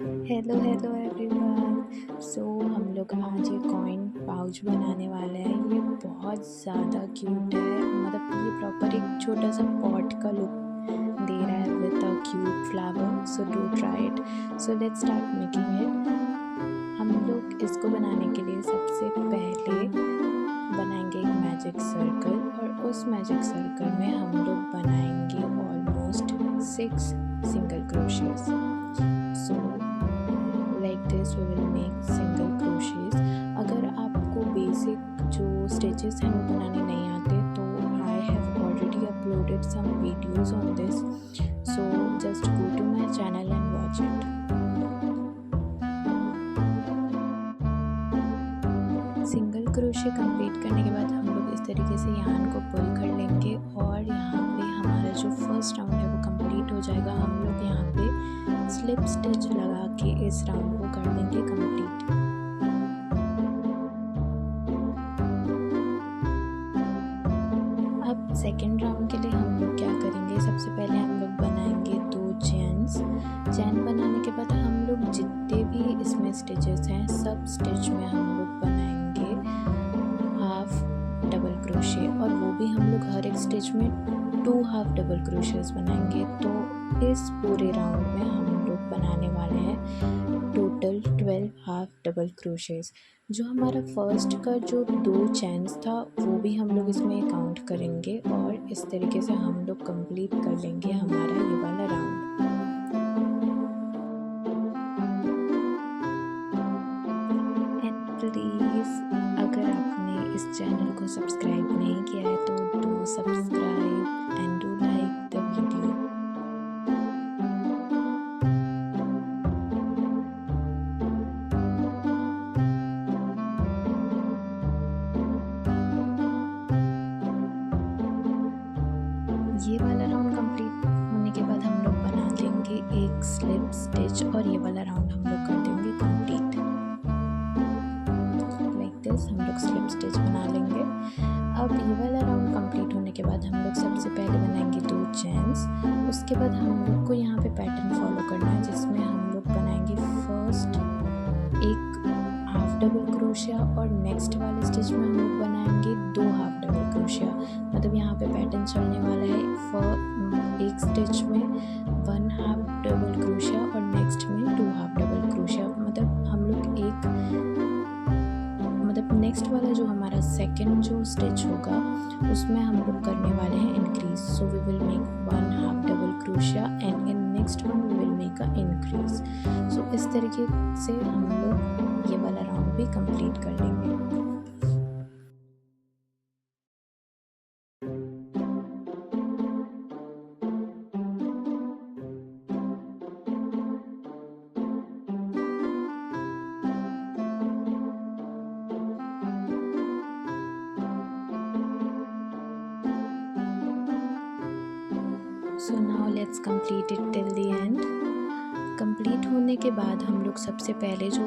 Hello hello everyone. हम लोग आज ये कॉइन पाउच बनाने वाले हैं। ये बहुत ज़्यादा क्यूट है, मतलब ये प्रॉपर एक छोटा सा पॉट का लुक दे रहा है with a cute flower. So do try it. So let's start making it. हम लोग इसको बनाने के लिए सबसे पहले बनाएंगे एक मैजिक सर्कल, और उस मैजिक सर्कल में हम लोग बनाएंगे almost 6 single crochets. So like this we will make single crochets. अगर आपको बेसिक जो स्टिचेस हैं वो बनाने नहीं आते तो I have already uploaded some videos on this, so just go to my channel and watch it. Single crochet complete करने के बाद हम लोग इस तरीके से यार्न को पुल कर लेंगे, और यहाँ पे हमारा जो फर्स्ट राउंड है वो कंप्लीट हो जाएगा। हम लोग यहाँ पे स्लिप स्टिच लगा के इस राउंड को कर देंगे कंप्लीट। अब सेकेंड राउंड के लिए हम लोग क्या करेंगे, सबसे पहले हम लोग बनाएंगे 2 चेन्स। चैन बनाने के बाद हम लोग जितने भी इसमें स्टिचेस हैं सब स्टिच में हम लोग बनाएंगे हाफ डबल क्रोशे, और वो भी हम लोग हर एक स्टिच में 2 हाफ डबल क्रोशेस बनाएंगे। तो इस पूरे राउंड में हम लोग बनाने वाले हैं टोटल 12 हाफ डबल क्रोशेस। जो हमारा फर्स्ट का जो 2 चैन्स था वो भी हम लोग इसमें काउंट करेंगे, और इस तरीके से हम लोग कंप्लीट कर लेंगे हमारा ये वाला राउंड। एंड प्लीज़, अगर आपने इस चैनल को सब्सक्राइब नहीं किया है तो do subscribe and do like the video. ये वाला राउंड कंप्लीट होने के बाद हम लोग बना देंगे एक स्लिप स्टिच, और ये वाला राउंड हम लोग कर देंगे कंप्लीट। लाइक दिस हम लोग स्लिप स्टिच बना लेंगे। अब ये वाला राउंड कंप्लीट होने के बाद हम लोग सबसे पहले बनाएंगे 2 चेन्स। उसके बाद हम लोग को यहाँ पे पैटर्न फॉलो करना है, जिसमें हम लोग बनाएंगे फर्स्ट एक हाफ डबल क्रोशिया, और नेक्स्ट वाले स्टिच में हम लोग बनाएंगे 2 हाफ डबल क्रोशिया। मतलब यहाँ पे पैटर्न चलने वाला है एक स्टिच में 1 हाफ डबल क्रोशिया और नेक्स्ट में 2 हाफ डबल क्रोशिया। मतलब हम लोग नेक्स्ट वाला जो हमारा सेकंड जो स्टिच होगा उसमें हम लोग करने वाले हैं increase. So we will make 1 half double crochet and in next one we will make a increase. सो इस तरीके से हम लोग ये वाला राउंड भी कंप्लीट कर लेंगे। So now let's complete it till the end. Complete होने के बाद हम लोग सबसे पहले जो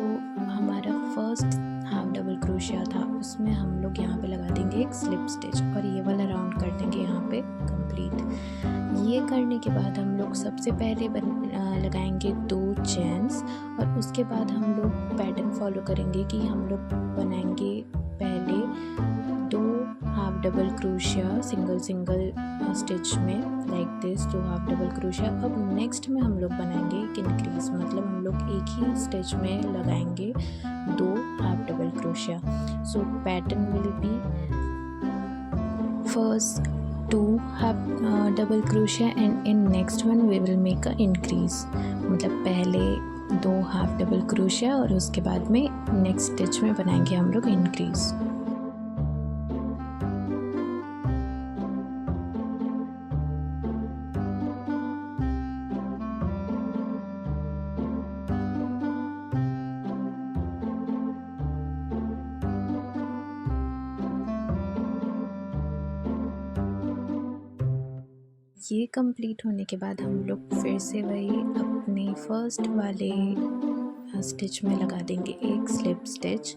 हमारा फर्स्ट हाफ डबल क्रोशिया था उसमें हम लोग यहाँ पे लगा देंगे एक स्लिप स्टिच, और ये वाला राउंड कर देंगे यहाँ पे कंप्लीट। ये करने के बाद हम लोग सबसे पहले लगाएंगे 2 चेन्स, और उसके बाद हम लोग पैटर्न फॉलो करेंगे कि हम लोग बनाएंगे पहले 2 half double crochet single stitch में, like this 2 half double crochet. अब नेक्स्ट में हम लोग बनाएंगे एक इंक्रीज, मतलब हम लोग एक ही स्टिच में लगाएंगे 2 half double crochet. So pattern will be first 2 half double crochet and in next one we will make a increase. मतलब पहले 2 हाफ डबल क्रोशिया और उसके बाद में नेक्स्ट स्टिच में बनाएंगे हम लोग इंक्रीज। ये कंप्लीट होने के बाद हम लोग फिर से वही अपने फर्स्ट वाले स्टिच में लगा देंगे एक slip stitch.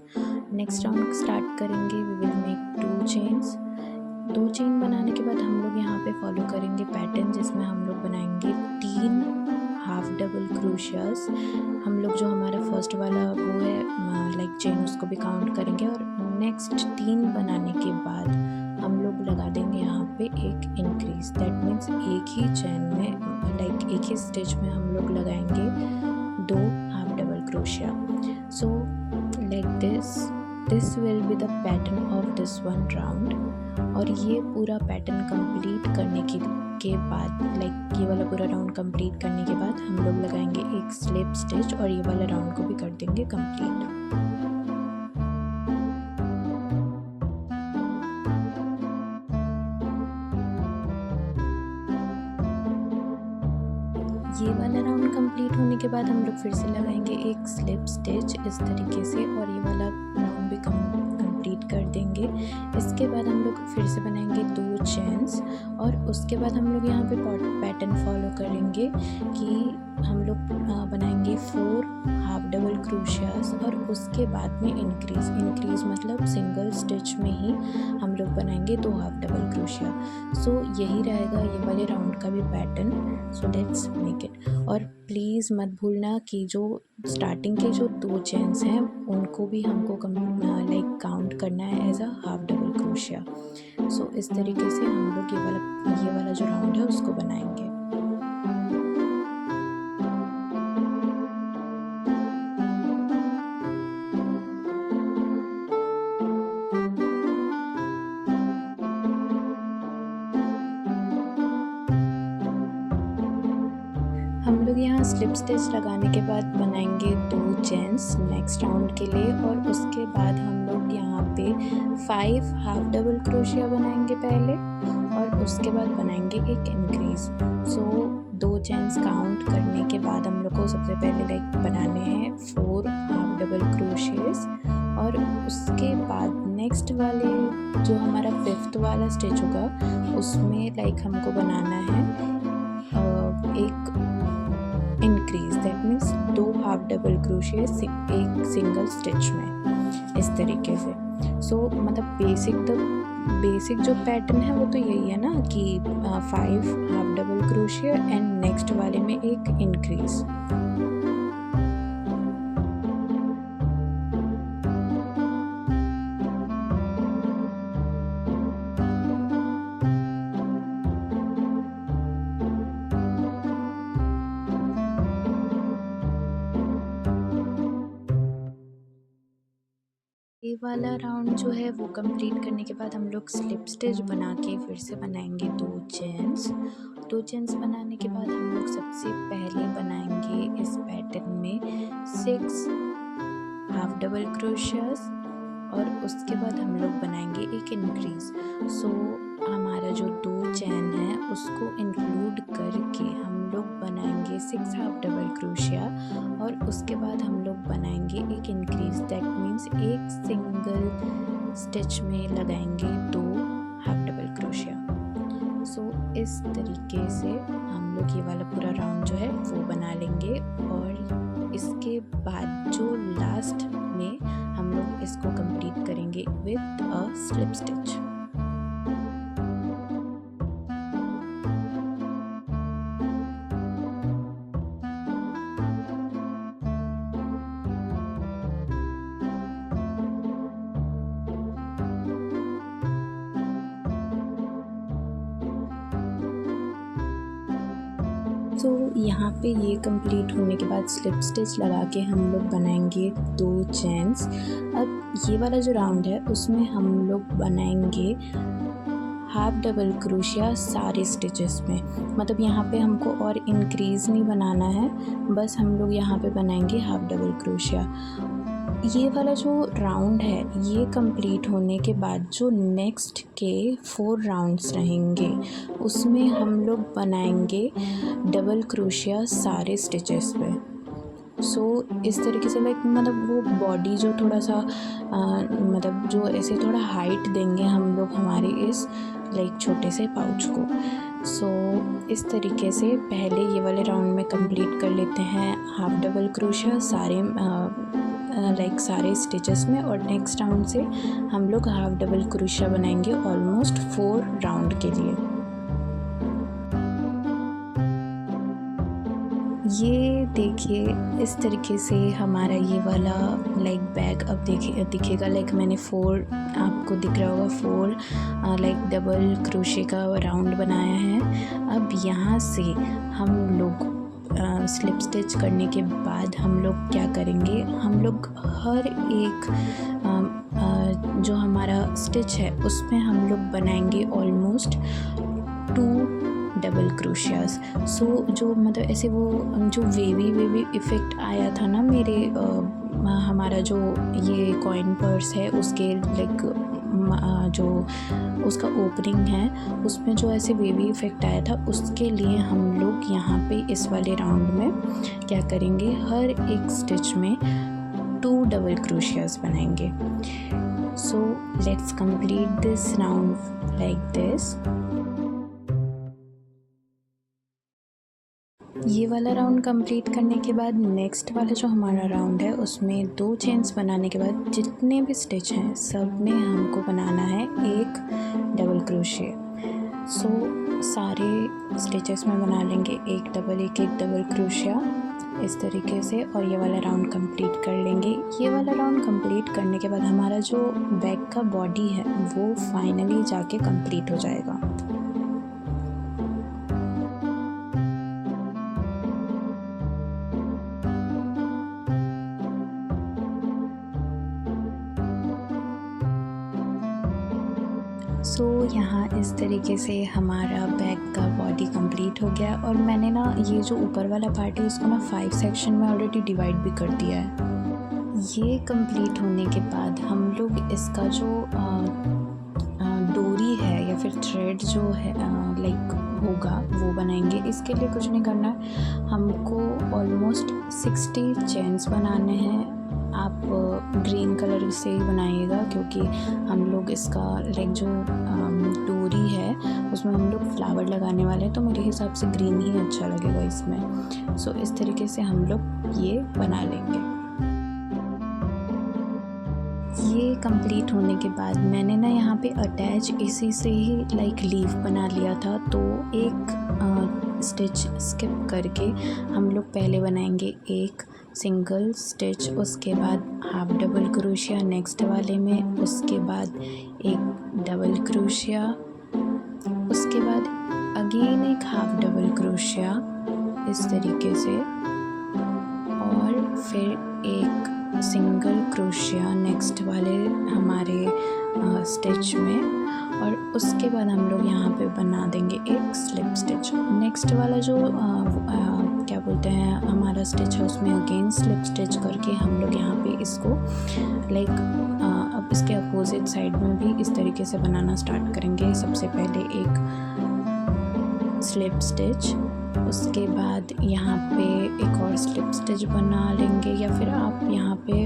Next round start करेंगे। We will make 2 chains. 2 chain बनाने के बाद हम लोग यहाँ पे फॉलो करेंगे पैटर्न, जिसमें हम लोग बनाएंगे 3 हाफ डबल क्रोशियास। हम लोग उसको भी काउंट करेंगे। और नेक्स्ट 3 बनाने के बाद हम लोग लगा देंगे यहाँ पे एक इंक्रीज। दैट मीन्स एक ही चेन में लाइक एक ही स्टिच में हम लोग लगाएंगे 2 half double crochet. So like this will be the pattern of this one round. और ये पूरा पैटर्न कंप्लीट करने के बाद लाइक ये वाला पूरा राउंड कंप्लीट करने के बाद हम लोग लगाएंगे एक स्लिप स्टिच और ये वाला राउंड को भी कर देंगे कंप्लीट। ये वाला राउंड कंप्लीट होने के बाद हम लोग फिर से लगाएंगे एक स्लिप स्टिच इस तरीके से और ये वाला राउंड भी कंप्लीट कर देंगे। इसके बाद हम लोग फिर से बनाएंगे 2 चेन्स और उसके बाद हम लोग यहाँ पे पैटर्न फॉलो करेंगे कि हम लोग बनाएंगे 4 हाफ डबल क्रोशियास और उसके बाद में इंक्रीज मतलब सिंगल स्टिच में ही हम लोग बनाएंगे 2 हाफ डबल क्रोशिया। सो यही रहेगा ये वाले राउंड का भी pattern. So let's make it. और प्लीज़ मत भूलना कि जो स्टार्टिंग के जो 2 चेन्स हैं उनको भी हमको लाइक काउंट करना है as a half double crochet. So इस तरीके से हम लोग ये वाला जो राउंड है उसको बनाएंगे। हम लोग यहाँ स्लिप स्टिच लगाने के बाद बनाएंगे 2 चेन्स नेक्स्ट राउंड के लिए और उसके बाद हम लोग यहाँ पे 5 हाफ डबल क्रोशिया बनाएंगे पहले और उसके बाद बनाएंगे एक इंक्रीज। सो 2 चेन्स काउंट करने के बाद हम लोग को सबसे पहले लाइक बनाने हैं 4 हाफ डबल क्रोशियास और उसके बाद नेक्स्ट वाले जो हमारा 5th वाला स्टिच होगा उसमें लाइक हमको बनाना है एक increase. That means 2 half double crochet एक सिंगल स्टिच में इस तरीके से। सो मतलब बेसिक जो पैटर्न है वो तो यही है ना कि 5 half double crochet and next वाले में एक इंक्रीज। ये वाला राउंड जो है वो कंप्लीट करने के बाद हम लोग स्लिप स्टिच बना के फिर से बनाएंगे 2 चेन्स बनाने के बाद हम लोग सबसे पहले बनाएंगे इस पैटर्न में 6 हाफ डबल क्रोशियास और उसके बाद हम लोग बनाएंगे एक इंक्रीज। सो हमारा जो 2 चेन है उसको इंक्लूड करके हम लोग बनाएंगे 6 हाफ डबल क्रोशिया और उसके बाद हम लोग बनाएंगे एक इंक्रीज। दैट मीन्स एक सिंगल स्टिच में लगाएंगे 2 हाफ डबल क्रोशिया। सो इस तरीके से हम लोग ये वाला पूरा राउंड जो है वो बना लेंगे और इसके बाद जो लास्ट में हम लोग इसको कंप्लीट करेंगे विथ अ स्लिप स्टिच। तो यहाँ पे ये कंप्लीट होने के बाद स्लिप स्टिच लगा के हम लोग बनाएंगे 2 चेन्स। अब ये वाला जो राउंड है उसमें हम लोग बनाएंगे हाफ डबल क्रोशिया सारे स्टिचेस में। मतलब यहाँ पे हमको और इंक्रीज़ नहीं बनाना है, बस हम लोग यहाँ पे बनाएंगे हाफ डबल क्रोशिया। ये वाला जो राउंड है ये कंप्लीट होने के बाद जो नेक्स्ट के 4 राउंड्स रहेंगे उसमें हम लोग बनाएंगे डबल क्रोशिया सारे स्टिचेस पे। सो इस तरीके से लाइक मतलब वो बॉडी जो थोड़ा सा मतलब जो ऐसे थोड़ा हाइट देंगे हम लोग हमारे इस लाइक छोटे से पाउच को। सो इस तरीके से पहले ये वाले राउंड में कंप्लीट कर लेते हैं हाफ डबल क्रोशिया सारे स्टिचेस में और नेक्स्ट राउंड से हम लोग हाफ डबल क्रोशिया बनाएंगे ऑलमोस्ट 4 राउंड के लिए। ये देखिए इस तरीके से हमारा ये वाला लाइक बैग अब दिखेगा। लाइक मैंने 4 आपको दिख रहा होगा 4 लाइक डबल क्रोशे का राउंड बनाया है। अब यहाँ से हम लोग स्लिप स्टिच करने के बाद हम लोग क्या करेंगे, हम लोग हर एक जो हमारा स्टिच है उसमें हम लोग बनाएंगे ऑलमोस्ट 2 डबल क्रोशियास। सो जो मतलब ऐसे वो जो वेवी इफ़ेक्ट आया था ना मेरे हमारा जो ये कॉइन पर्स है उसके लाइक जो उसका ओपनिंग है उसमें जो ऐसे वेवी इफ़ेक्ट आया था, उसके लिए हम लोग यहाँ पे इस वाले राउंड में क्या करेंगे, हर एक स्टिच में 2 डबल क्रोशियास बनाएंगे। So let's complete this round like this. ये वाला राउंड कंप्लीट करने के बाद नेक्स्ट वाला जो हमारा राउंड है उसमें 2 चेन्स बनाने के बाद जितने भी स्टिच हैं सब में हमको बनाना है एक डबल क्रोशे। सो सारे स्टिचेस में बना लेंगे एक डबल क्रोशिया इस तरीके से, और ये वाला राउंड कंप्लीट कर लेंगे। ये वाला राउंड कंप्लीट करने के बाद हमारा जो बैक का बॉडी है वो फाइनली जाके कंप्लीट हो जाएगा। सो यहाँ इस तरीके से हमारा बैक का बॉडी कंप्लीट हो गया। और मैंने ना ये जो ऊपर वाला पार्ट है उसको ना 5 सेक्शन में ऑलरेडी डिवाइड भी कर दिया है। ये कंप्लीट होने के बाद हम लोग इसका जो डोरी है या फिर थ्रेड जो है लाइक होगा वो बनाएंगे। इसके लिए कुछ नहीं करना है, हमको ऑलमोस्ट 60 चेन्स बनाने हैं। आप ग्रीन कलर से ही बनाइएगा क्योंकि हम लोग इसका लाइक जो डोरी है उसमें हम लोग फ्लावर लगाने वाले हैं, तो मेरे हिसाब से ग्रीन ही अच्छा लगेगा इसमें। सो इस तरीके से हम लोग ये बना लेंगे। ये कंप्लीट होने के बाद मैंने ना यहाँ पे अटैच इसी से ही लाइक लीफ बना लिया था, तो एक स्टिच स्किप करके हम लोग पहले बनाएंगे एक सिंगल स्टिच, उसके बाद हाफ डबल क्रोशिया नेक्स्ट वाले में, उसके बाद एक डबल क्रोशिया, उसके बाद अगेन एक हाफ डबल क्रोशिया इस तरीके से, और फिर एक सिंगल क्रोशिया नेक्स्ट वाले हमारे स्टिच में, और उसके बाद हम लोग यहाँ पे बना देंगे एक स्लिप स्टिच। नेक्स्ट वाला जो क्या बोलते हैं हमारा स्टिच है उसमें अगेन स्लिप स्टिच करके हम लोग यहाँ पे इसको लाइक अब इसके अपोजिट साइड में भी इस तरीके से बनाना स्टार्ट करेंगे। सबसे पहले एक स्लिप स्टिच, उसके बाद यहाँ पे एक और स्लिप स्टिच बना लेंगे, या फिर आप यहाँ पे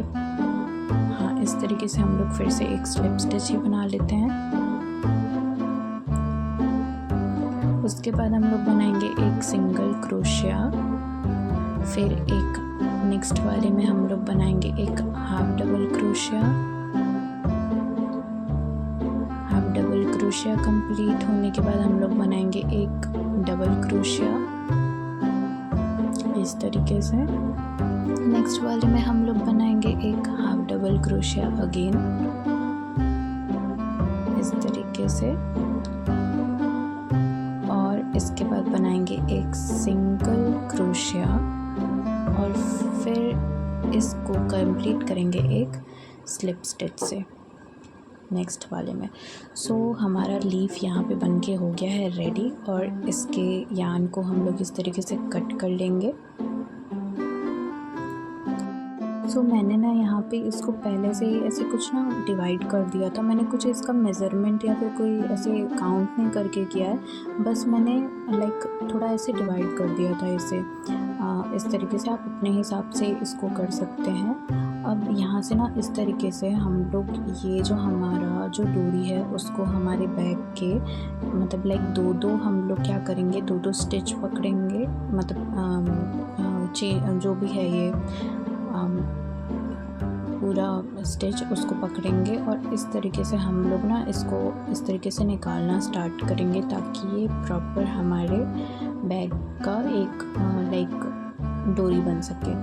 हाँ इस तरीके से हम लोग फिर से एक स्लिप स्टिच ही बना लेते हैं। उसके बाद हम लोग बनाएंगे एक सिंगल क्रोशिया, फिर एक नेक्स्ट वाले में हम लोग बनाएंगे एक half double crochet. Half double crochet complete होने के बाद हम लोग बनाएंगे एक डबल क्रोशिया इस तरीके से। नेक्स्ट वाले में हम लोग बनाएंगे एक हाफ डबल क्रोशिया अगेन इस तरीके से, और इसके बाद बनाएंगे एक सिंगल क्रोशिया, और फिर इसको कंप्लीट करेंगे एक स्लिप स्टिच से नेक्स्ट वाले में। सो हमारा लीफ यहाँ पे बन के हो गया है रेडी, और इसके यान को हम लोग इस तरीके से कट कर लेंगे। सो मैंने ना यहाँ पे इसको पहले से ही ऐसे कुछ ना डिवाइड कर दिया था। मैंने कुछ इसका मेज़रमेंट या फिर कोई ऐसे काउंट नहीं करके किया है, बस मैंने लाइक थोड़ा ऐसे डिवाइड कर दिया था इसे। इस तरीके से आप अपने हिसाब से इसको कर सकते हैं। अब यहाँ से ना इस तरीके से हम लोग ये जो हमारा जो डोरी है उसको हमारे बैक के मतलब लाइक दो हम लोग क्या करेंगे, दो स्टिच पकड़ेंगे, मतलब जो भी है ये पूरा स्टिच उसको पकड़ेंगे, और इस तरीके से हम लोग ना इसको इस तरीके से निकालना स्टार्ट करेंगे ताकि ये प्रॉपर हमारे बैग का एक लाइक डोरी बन सके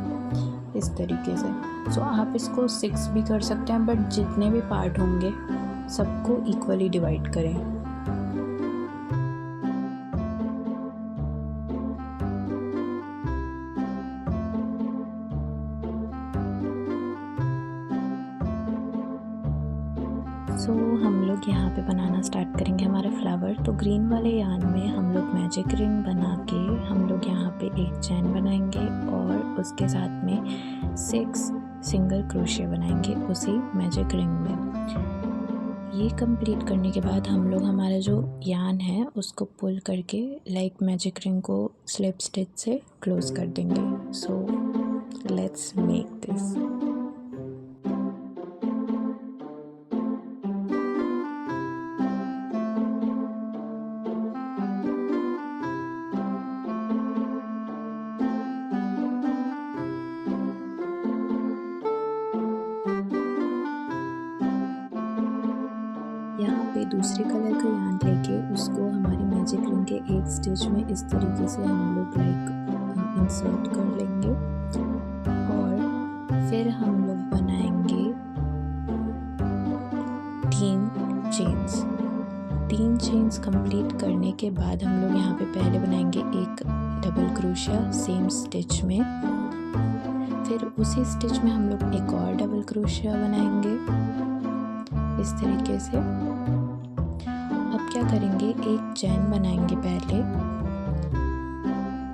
इस तरीके से। सो आप इसको 6 भी कर सकते हैं, बट जितने भी पार्ट होंगे सबको इक्वली डिवाइड करें। सो हम लोग यहाँ पे बनाना स्टार्ट करेंगे हमारा फ्लावर। तो ग्रीन वाले यार्न में हम लोग मैजिक रिंग बना के हम लोग यहाँ पे एक चैन बनाएंगे और उसके साथ में 6 सिंगल क्रोशे बनाएंगे उसी मैजिक रिंग में। ये कंप्लीट करने के बाद हम लोग हमारा जो यार्न है उसको पुल करके लाइक मैजिक रिंग को स्लिप स्टिच से क्लोज कर देंगे। So let's make this. यहाँ पे दूसरे कलर का यार्न लेके उसको हमारी मैजिक रिंग के एक स्टिच में इस तरीके से हम लोग लाइक इंसर्ट कर लेंगे और फिर हम लोग बनाएंगे 3 चेन्स कंप्लीट करने के बाद हम लोग यहाँ पे पहले बनाएंगे एक डबल क्रोशिया सेम स्टिच में, फिर उसी स्टिच में हम लोग एक और डबल क्रोशिया बनाएंगे इस तरीके से। अब क्या करेंगे, एक चैन बनाएंगे पहले।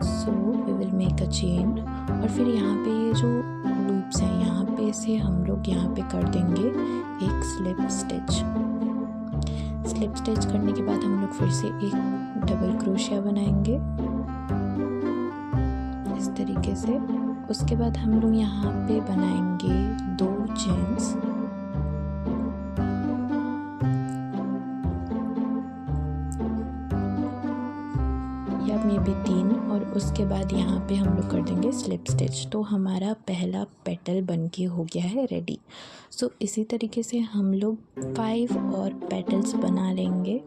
So we will make a chain और फिर यहाँ पे ये जो लूप्स हैं यहाँ पे से हम लोग यहाँ पे कर देंगे एक स्लिप स्टिच करने के बाद हम लोग फिर से एक डबल क्रोशिया बनाएंगे इस तरीके से। उसके बाद हम लोग यहाँ पे बनाएंगे 2 चेन्स या मे बी 3 और उसके बाद यहाँ पे हम लोग कर देंगे स्लिप स्टिच। तो हमारा पहला पेटल बनके हो गया है रेडी। सो इसी तरीके से हम लोग 5 और पेटल्स बना लेंगे,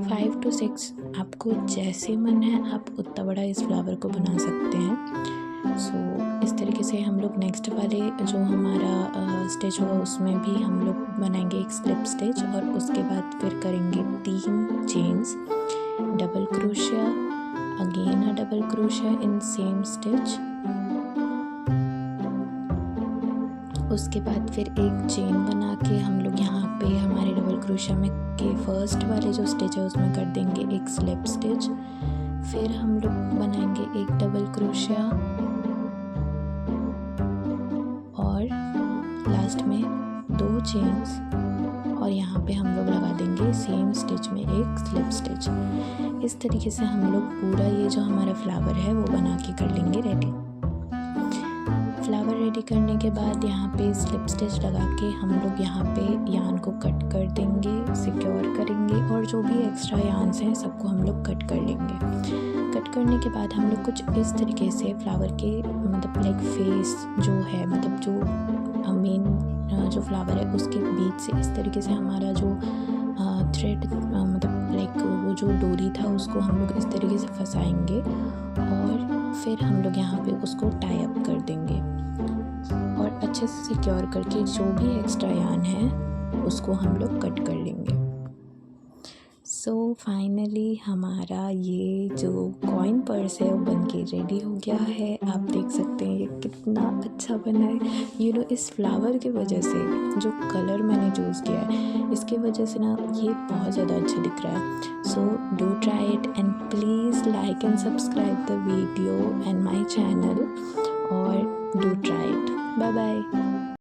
5 to 6 आपको जैसे मन है आप उतना बड़ा इस फ्लावर को बना सकते हैं। सो इस तरीके से हम लोग नेक्स्ट वाले जो हमारा स्टिच होगा उसमें भी हम लोग बनाएंगे एक स्लिप स्टिच और उसके बाद फिर करेंगे 3 chains, double crochet, again a double crochet in same stitch, उसके बाद फिर एक चेन बना के हम लोग यहाँ पे हमारे डबल क्रोशिया में के फर्स्ट वाले जो स्टिच है उसमें कर देंगे एक स्लिप स्टिच, फिर हम लोग बनाएंगे एक डबल क्रोशिया और लास्ट में 2 चेन्स और यहाँ पे हम लोग लगा देंगे सेम स्टिच में एक स्लिप स्टिच। इस तरीके से हम लोग पूरा ये जो हमारा फ्लावर है वो बना के कर लेंगे रेडी। फ्लावर रेडी करने के बाद यहाँ पे स्लिप स्टिच लगा के हम लोग यहाँ पे यार्न को कट कर देंगे, सिक्योर करेंगे और जो भी एक्स्ट्रा यार्न्स हैं सबको हम लोग कट कर लेंगे। कट करने के बाद हम लोग कुछ इस तरीके से फ्लावर के मतलब लाइक फेस जो है मतलब जो मेन जो फ्लावर है उसके बीच से इस तरीके से हमारा जो थ्रेड मतलब लाइक वो जो डोरी था उसको हम लोग इस तरीके से फंसाएंगे और फिर हम लोग यहाँ पे उसको टाई अप कर देंगे और अच्छे से सिक्योर करके जो भी एक्स्ट्रा यार्न है उसको हम लोग कट कर लेंगे। सो फाइनली हमारा ये जो कॉइन पर्स है वो बनके रेडी हो गया है। आप देख सकते हैं ये कितना अच्छा बना है। इस फ्लावर की वजह से जो कलर मैंने चूज़ किया है इसके वजह से ना ये बहुत ज़्यादा अच्छा दिख रहा है। So do try it and please like and subscribe the video and my channel और do try it. Bye bye.